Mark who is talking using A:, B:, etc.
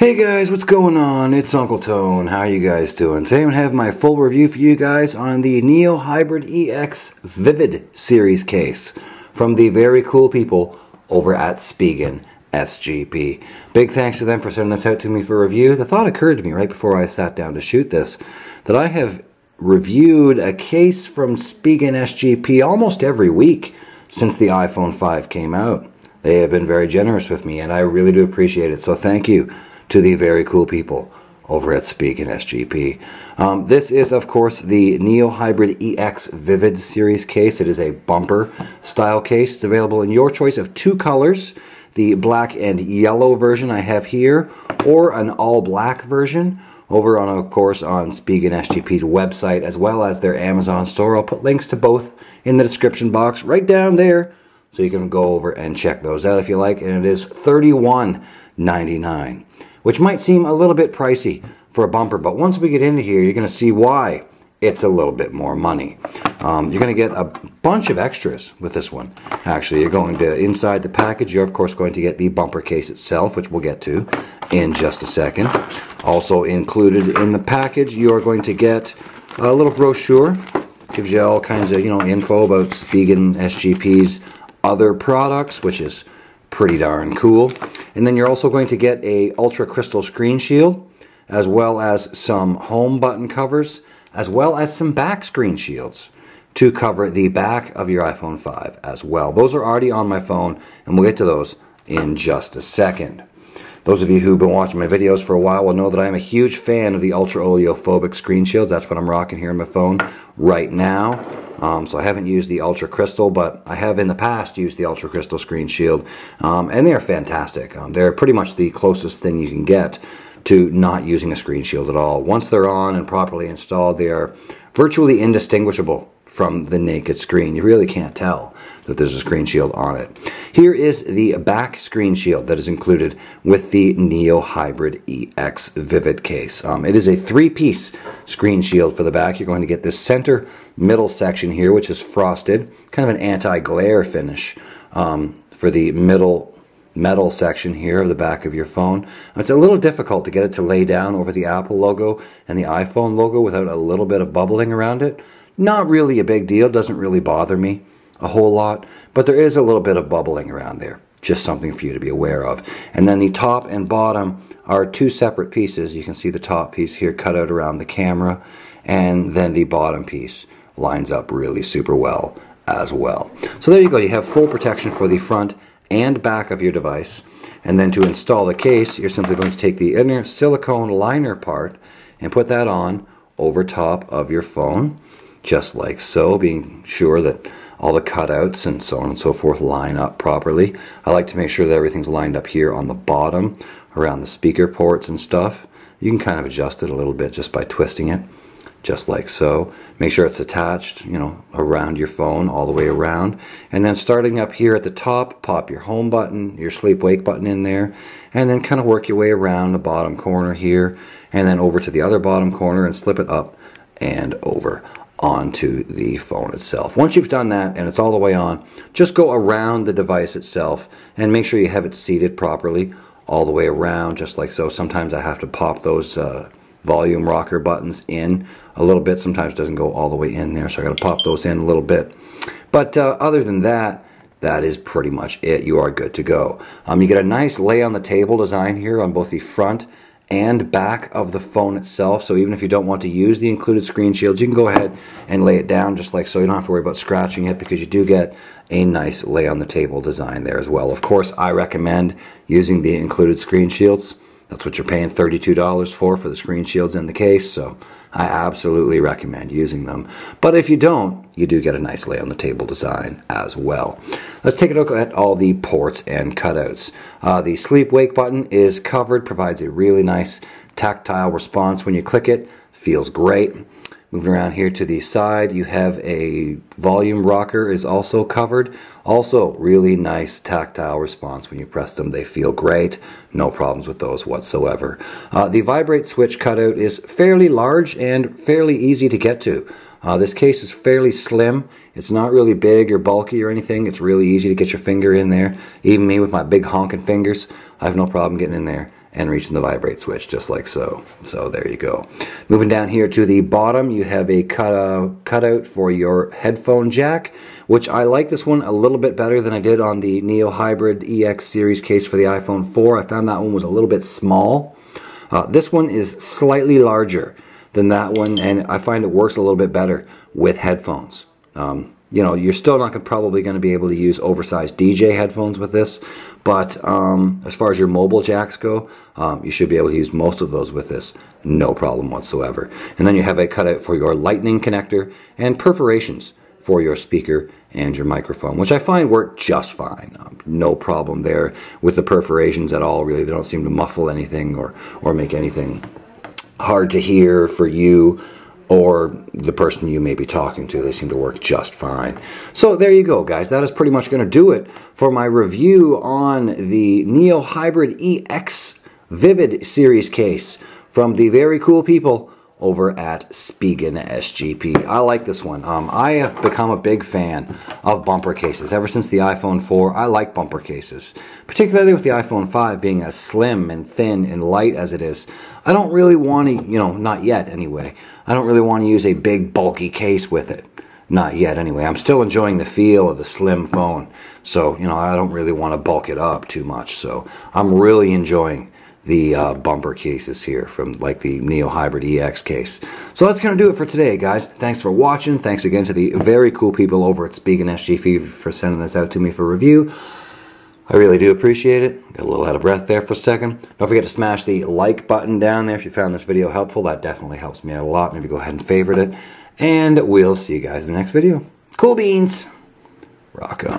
A: Hey guys, what's going on? It's Uncle Tone. How are you guys doing? Today I'm going to have my full review for you guys on the Neo Hybrid EX Vivid series case from the very cool people over at Spigen SGP. Big thanks to them for sending this out to me for review. The thought occurred to me right before I sat down to shoot this that I have reviewed a case from Spigen SGP almost every week since the iPhone 5 came out. They have been very generous with me and I really do appreciate it, so thank you to the very cool people over at Spigen SGP. This is, of course, the Neo Hybrid EX Vivid series case. It is a bumper style case. It's available in your choice of two colors, the black and yellow version I have here, or an all black version over on, of course, on Spigen SGP's website, as well as their Amazon store. I'll put links to both in the description box right down there, so you can go over and check those out if you like. And it is $31.99. which might seem a little bit pricey for a bumper, but once we get into here, you're going to see why it's a little bit more money. You're going to get a bunch of extras with this one. Actually, you're going to, inside the package, you're of course going to get the bumper case itself, which we'll get to in just a second. Also included in the package, you are going to get a little brochure. Gives you all kinds of, info about Spigen SGP's other products, which is pretty darn cool. And then you're also going to get a ultra crystal screen shield, as well as some home button covers, as well as some back screen shields to cover the back of your iPhone 5 as well. Those are already on my phone, and we'll get to those in just a second. Those of you who've been watching my videos for a while will know that I am a huge fan of the ultra oleophobic screen shields. That's what I'm rocking here on my phone right now. So I haven't used the Ultra Crystal, but I have in the past used the Ultra Crystal screen shield, and they are fantastic. They're pretty much the closest thing you can get to not using a screen shield at all. Once they're on and properly installed, they are virtually indistinguishable from the naked screen. You really can't tell that there's a screen shield on it. Here is the back screen shield that is included with the Neo Hybrid EX Vivid case. It is a three-piece screen shield for the back. You're going to get this center middle section here, which is frosted, kind of an anti-glare finish for the middle metal section here of the back of your phone. It's a little difficult to get it to lay down over the Apple logo and the iPhone logo without a little bit of bubbling around it. Not really a big deal, doesn't really bother me a whole lot, but there is a little bit of bubbling around there. Just something for you to be aware of. And then the top and bottom are two separate pieces. You can see the top piece here cut out around the camera, and then the bottom piece lines up really super well as well. So there you go, you have full protection for the front and back of your device. And then to install the case, you're simply going to take the inner silicone liner part and put that on over top of your phone, just like so, being sure that all the cutouts and so on and so forth line up properly. I like to make sure that everything's lined up here on the bottom around the speaker ports and stuff. You can kind of adjust it a little bit just by twisting it, just like so. Make sure it's attached, around your phone all the way around. And then starting up here at the top, pop your home button, your sleep wake button in there, and then kind of work your way around the bottom corner here, and then over to the other bottom corner and slip it up and over onto the phone itself. Once you've done that and it's all the way on, just go around the device itself and make sure you have it seated properly all the way around, just like so. Sometimes I have to pop those volume rocker buttons in a little bit. Sometimes it doesn't go all the way in there, so I got to pop those in a little bit. But other than that, that is pretty much it. You are good to go. You get a nice lay on the table design here on both the front and back of the phone itself. So even if you don't want to use the included screen shields, you can go ahead and lay it down just like so. You don't have to worry about scratching it because you do get a nice lay on the table design there as well. Of course, I recommend using the included screen shields. That's what you're paying $32 for the screen shields in the case, so I absolutely recommend using them. But if you don't, you do get a nice lay on the table design as well. Let's take a look at all the ports and cutouts. The sleep wake button is covered, provides a really nice tactile response when you click it. Feels great. Moving around here to the side, you have a volume rocker is also covered. Also, really nice tactile response when you press them. They feel great. No problems with those whatsoever. The vibrate switch cutout is fairly large and fairly easy to get to. This case is fairly slim. It's not really big or bulky or anything. It's really easy to get your finger in there. Even me with my big honking fingers, I have no problem getting in there and reaching the vibrate switch just like so. So there you go. Moving down here to the bottom, you have a cutout for your headphone jack, which I like this one a little bit better than I did on the Neo Hybrid EX series case for the iPhone 4. I found that one was a little bit small. This one is slightly larger than that one, and I find it works a little bit better with headphones. You know, you're still not probably going to be able to use oversized DJ headphones with this, but as far as your mobile jacks go, you should be able to use most of those with this, no problem whatsoever. And then you have a cutout for your lightning connector and perforations for your speaker and your microphone, which I find work just fine. No problem there with the perforations at all, really. They don't seem to muffle anything or make anything hard to hear for you or the person you may be talking to. They seem to work just fine. So there you go, guys. That is pretty much going to do it for my review on the Neo Hybrid EX Vivid series case from the very cool people over at Spigen SGP. I like this one. I have become a big fan of bumper cases. Ever since the iPhone 4, I like bumper cases. Particularly with the iPhone 5 being as slim and thin and light as it is. I don't really want to, you know, not yet anyway, I don't really want to use a big bulky case with it. Not yet anyway. I'm still enjoying the feel of the slim phone. So, you know, I don't really want to bulk it up too much. So I'm really enjoying the bumper cases here from like the Neo Hybrid EX case. So that's going to do it for today, guys. Thanks for watching. Thanks again to the very cool people over at Spigen SGP for sending this out to me for review. I really do appreciate it. Got a little out of breath there for a second. Don't forget to smash the like button down there if you found this video helpful. That definitely helps me out a lot. Maybe go ahead and favorite it. And we'll see you guys in the next video. Cool beans. Rock on.